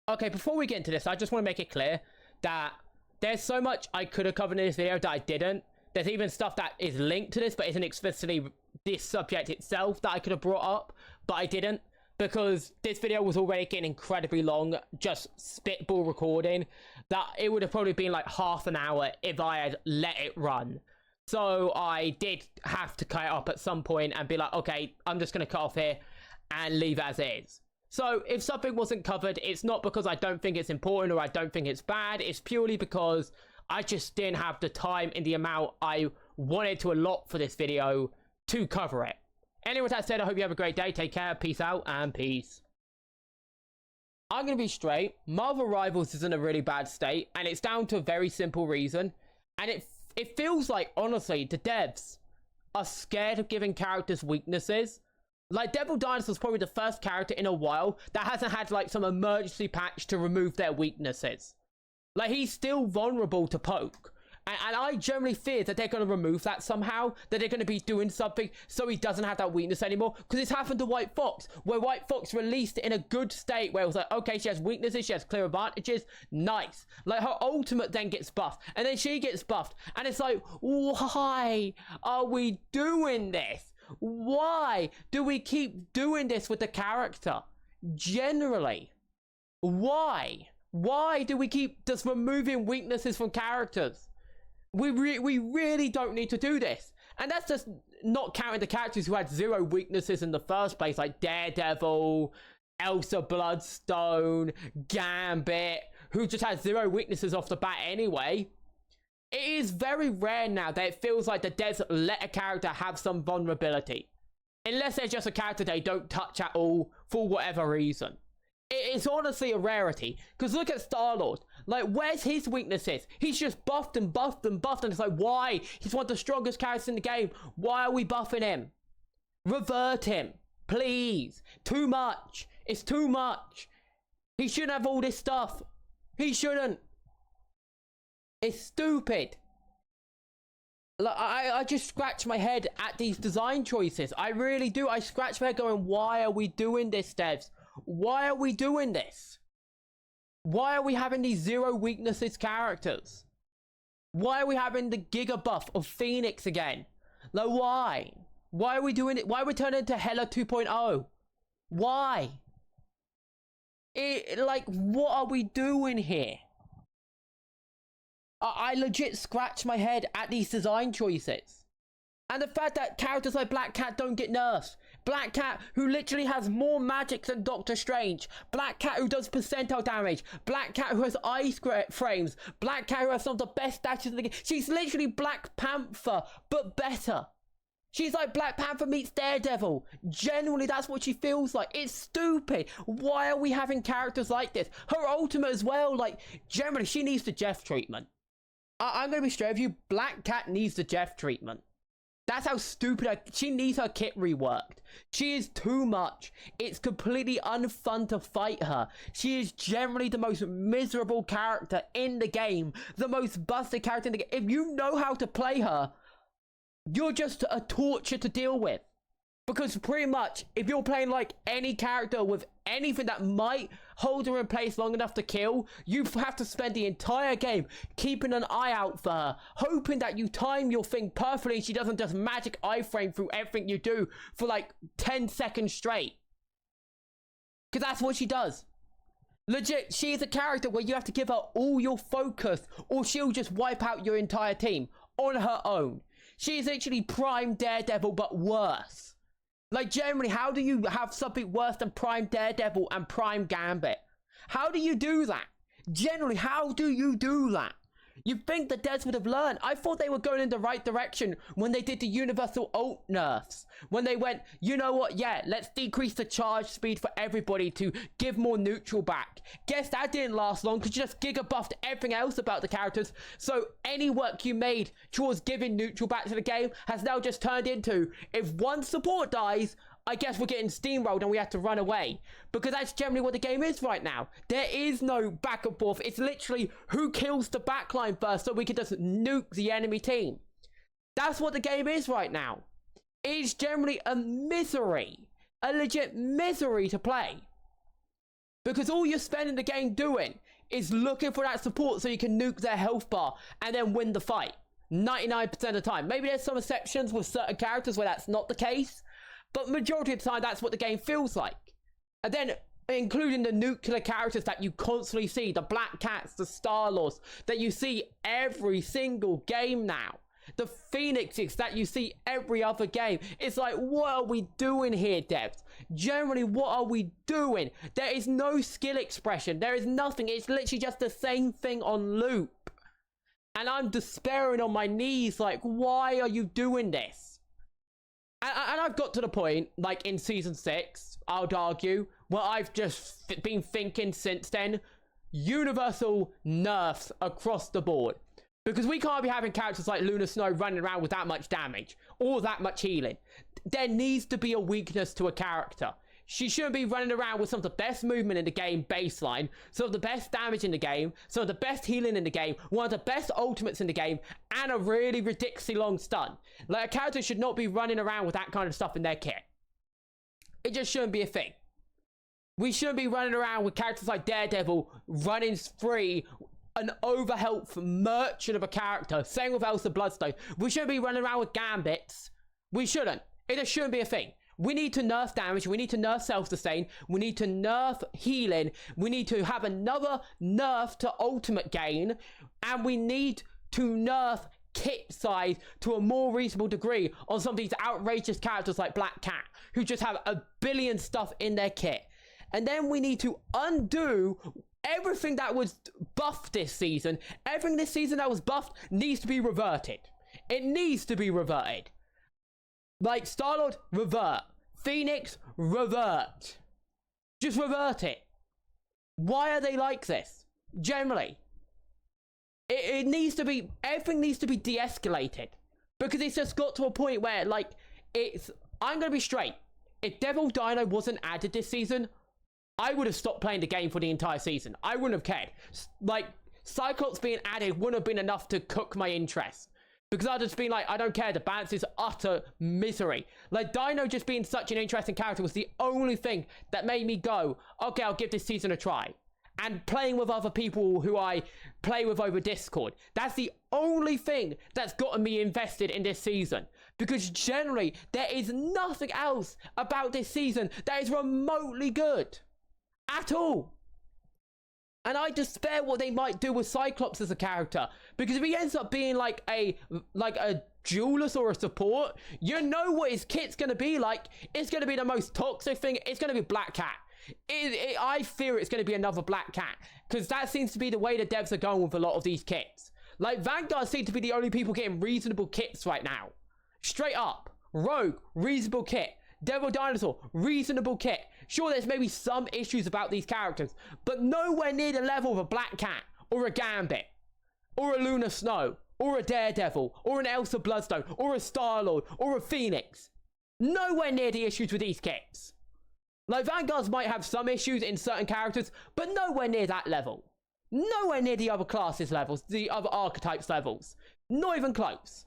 Okay, before we get into this, I just want to make it clear that there's so much I could have covered in this video that I didn't. There's even stuff that is linked to this, but isn't explicitly this subject itself that I could have brought up, but I didn't. Because this video was already getting incredibly long, just spitball recording, that it would have probably been like half an hour if I had let it run. So I did have to cut it up at some point and be like, okay, I'm just going to cut off here and leave as is. So if something wasn't covered, it's not because I don't think it's important or I don't think it's bad. It's purely because I just didn't have the time and the amount I wanted to allot for this video to cover it. Anyway, with that said, I hope you have a great day. Take care, peace out, and peace. I'm going to be straight. Marvel Rivals is in a really bad state, and it's down to a very simple reason. And it feels like, honestly, the devs are scared of giving characters weaknesses. Like, Devil Dinosaur is probably the first character in a while that hasn't had, like, some emergency patch to remove their weaknesses. Like, he's still vulnerable to poke. And I generally fear that they're going to remove that somehow, that they're going to be doing something so he doesn't have that weakness anymore. Because it's happened to White Fox, where White Fox released it in a good state, where it was like, okay, she has weaknesses, she has clear advantages, nice. Like, her ultimate then gets buffed, and then she gets buffed, and it's like, why are we doing this? Why do we keep doing this with the character? Generally. Why? Why do we keep just removing weaknesses from characters? We really don't need to do this. And that's just not counting the characters who had zero weaknesses in the first place, like Daredevil, Elsa Bloodstone, Gambit, who just had zero weaknesses off the bat anyway. It is very rare now that it feels like the devs let a character have some vulnerability. Unless they're just a character they don't touch at all for whatever reason. It's honestly a rarity. Because look at Star-Lord. Like, where's his weaknesses? He's just buffed and buffed and buffed. And it's like, why? He's one of the strongest characters in the game. Why are we buffing him? Revert him. Please. Too much. It's too much. He shouldn't have all this stuff. He shouldn't. It's stupid. Like, I just scratch my head at these design choices. I really do. I scratch my head going, why are we doing this, devs? Why are we doing this? Why are we having these zero weaknesses characters? Why are we having the Giga buff of Phoenix again? Like, why? Why are we doing it? Why are we turning into Hela 2.0? Why? Like, what are we doing here? I legit scratch my head at these design choices. And the fact that characters like Black Cat don't get nerfed. Black Cat, who literally has more magic than Doctor Strange. Black Cat, who does percentile damage. Black Cat, who has ice frames. Black Cat, who has some of the best stats in the game. She's literally Black Panther, but better. She's like Black Panther meets Daredevil. Generally, that's what she feels like. It's stupid. Why are we having characters like this? Her ultimate as well, like, generally, she needs the Jeff treatment. I'm going to be straight with you. Black Cat needs the Jeff treatment. That's how stupid she needs her kit reworked. She is too much. It's completely unfun to fight her. She is generally the most miserable character in the game. The most busted character in the game. If you know how to play her, you're just a torture to deal with. Because pretty much, if you're playing like any character with anything that might hold her in place long enough to kill, you have to spend the entire game keeping an eye out for her, hoping that you time your thing perfectly and she doesn't just magic iframe through everything you do for like 10 seconds straight. Because that's what she does. Legit, she is a character where you have to give her all your focus or she'll just wipe out your entire team on her own. She is literally prime Daredevil, but worse. Like, generally, how do you have something worse than Prime Daredevil and Prime Gambit? How do you do that? Generally, how do you do that? You'd think the devs would have learned. I thought they were going in the right direction when they did the universal ult nerfs. When they went, you know what, yeah, let's decrease the charge speed for everybody to give more neutral back. Guess that didn't last long because you just giga buffed everything else about the characters. So any work you made towards giving neutral back to the game has now just turned into, if one support dies, I guess we're getting steamrolled and we have to run away. Because that's generally what the game is right now. There is no back and forth. It's literally who kills the backline first so we can just nuke the enemy team. That's what the game is right now. It is generally a misery. A legit misery to play. Because all you're spending the game doing is looking for that support so you can nuke their health bar and then win the fight 99% of the time. Maybe there's some exceptions with certain characters where that's not the case, but majority of the time that's what the game feels like. And then including the nuclear characters that you constantly see, the Black Cats, the Star-Lords, that you see every single game now. The Phoenixes that you see every other game. It's like, what are we doing here, devs? Generally, what are we doing? There is no skill expression. There is nothing. It's literally just the same thing on loop. And I'm despairing on my knees, like, why are you doing this? And I've got to the point, like in Season 6, I would argue, where I've just been thinking since then, universal nerfs across the board. Because we can't be having characters like Luna Snow running around with that much damage, or that much healing. There needs to be a weakness to a character. She shouldn't be running around with some of the best movement in the game baseline, some of the best damage in the game, some of the best healing in the game, one of the best ultimates in the game, and a really ridiculously long stun. Like, a character should not be running around with that kind of stuff in their kit. It just shouldn't be a thing. We shouldn't be running around with characters like Daredevil running free, an overhealth merchant of a character. Same with Elsa Bloodstone. We shouldn't be running around with Gambits. We shouldn't. It just shouldn't be a thing. We need to nerf damage. We need to nerf self-sustain. We need to nerf healing. We need to have another nerf to ultimate gain. And we need to nerf kit size to a more reasonable degree on some of these outrageous characters like Black Cat, who just have a billion stuff in their kit. And then we need to undo everything that was buffed this season. Everything this season that was buffed needs to be reverted. It needs to be reverted. Like Star-Lord, revert. Phoenix, revert. Just revert it. Why are they like this? Generally. It needs to be, everything needs to be de-escalated. Because it's just got to a point where, like, I'm going to be straight. If Devil Dino wasn't added this season, I would have stopped playing the game for the entire season. I wouldn't have cared. Like, Cyclops being added wouldn't have been enough to cook my interest. Because I'd just been like, I don't care, the balance is utter misery. Like, Dino just being such an interesting character was the only thing that made me go, okay, I'll give this season a try. And playing with other people who I play with over Discord. That's the only thing that's gotten me invested in this season. Because generally, there is nothing else about this season that is remotely good. At all. And I despair what they might do with Cyclops as a character. Because if he ends up being like a duelist or a support, you know what his kit's going to be like. It's going to be the most toxic thing. It's going to be Black Cat. I fear it's going to be another Black Cat. Because that seems to be the way the devs are going with a lot of these kits. Like, Vanguard seem to be the only people getting reasonable kits right now. Straight up. Rogue, reasonable kit. Devil Dinosaur, reasonable kit. Sure, there's maybe some issues about these characters, but nowhere near the level of a Black Cat, or a Gambit, or a Luna Snow, or a Daredevil, or an Elsa Bloodstone, or a Star-Lord, or a Phoenix. Nowhere near the issues with these kits. Like, Vanguards might have some issues in certain characters, but nowhere near that level. Nowhere near the other classes levels, the other archetypes levels. Not even close.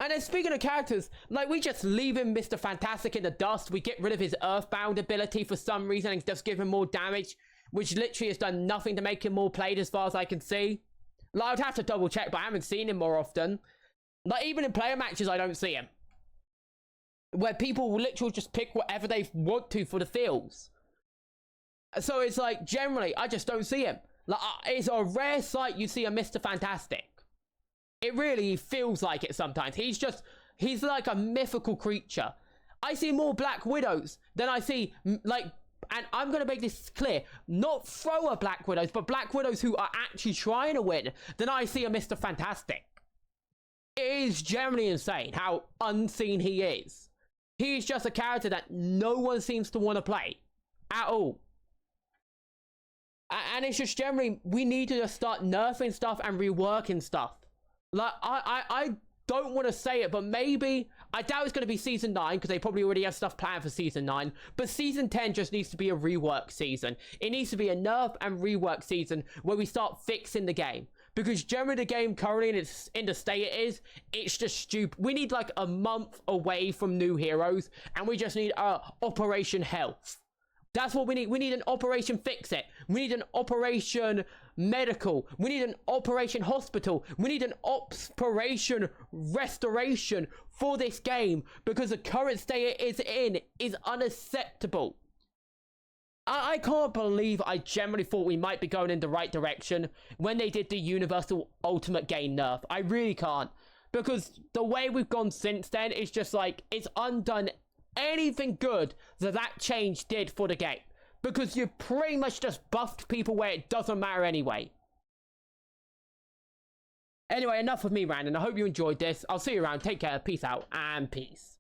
And then speaking of characters, like, we just leave him Mr. Fantastic in the dust. We get rid of his Earthbound ability for some reason and just give him more damage, which literally has done nothing to make him more played as far as I can see. Like, I'd have to double check, but I haven't seen him more often. Like, even in player matches, I don't see him. Where people will literally just pick whatever they want to for the feels. So it's like, generally, I just don't see him. Like, it's a rare sight you see a Mr. Fantastic. It really feels like it sometimes. He's like a mythical creature. I see more Black Widows than I see, like, and I'm going to make this clear, not thrower Black Widows, but Black Widows who are actually trying to win, than I see a Mr. Fantastic. It is generally insane how unseen he is. He's just a character that no one seems to want to play. At all. And it's just generally, we need to just start nerfing stuff and reworking stuff. Like, I don't want to say it, but maybe, I doubt it's going to be Season 9, because they probably already have stuff planned for Season 9, but Season 10 just needs to be a rework season. It needs to be a nerf and rework season where we start fixing the game. Because generally the game currently in the state it is, it's just stupid. We need like a month away from new heroes, and we just need Operation Health. That's what we need. We need an Operation Fix It. We need an Operation Medical. We need an Operation Hospital. We need an Operation Restoration for this game, because the current state it is in is unacceptable. I can't believe I generally thought we might be going in the right direction when they did the Universal Ultimate Game nerf. I really can't. Because the way we've gone since then is just like, it's undone anything good that change did for the game. Because you pretty much just buffed people where it doesn't matter anyway. Anyway, enough of me ranting. I hope you enjoyed this. I'll see you around. Take care. Peace out and peace.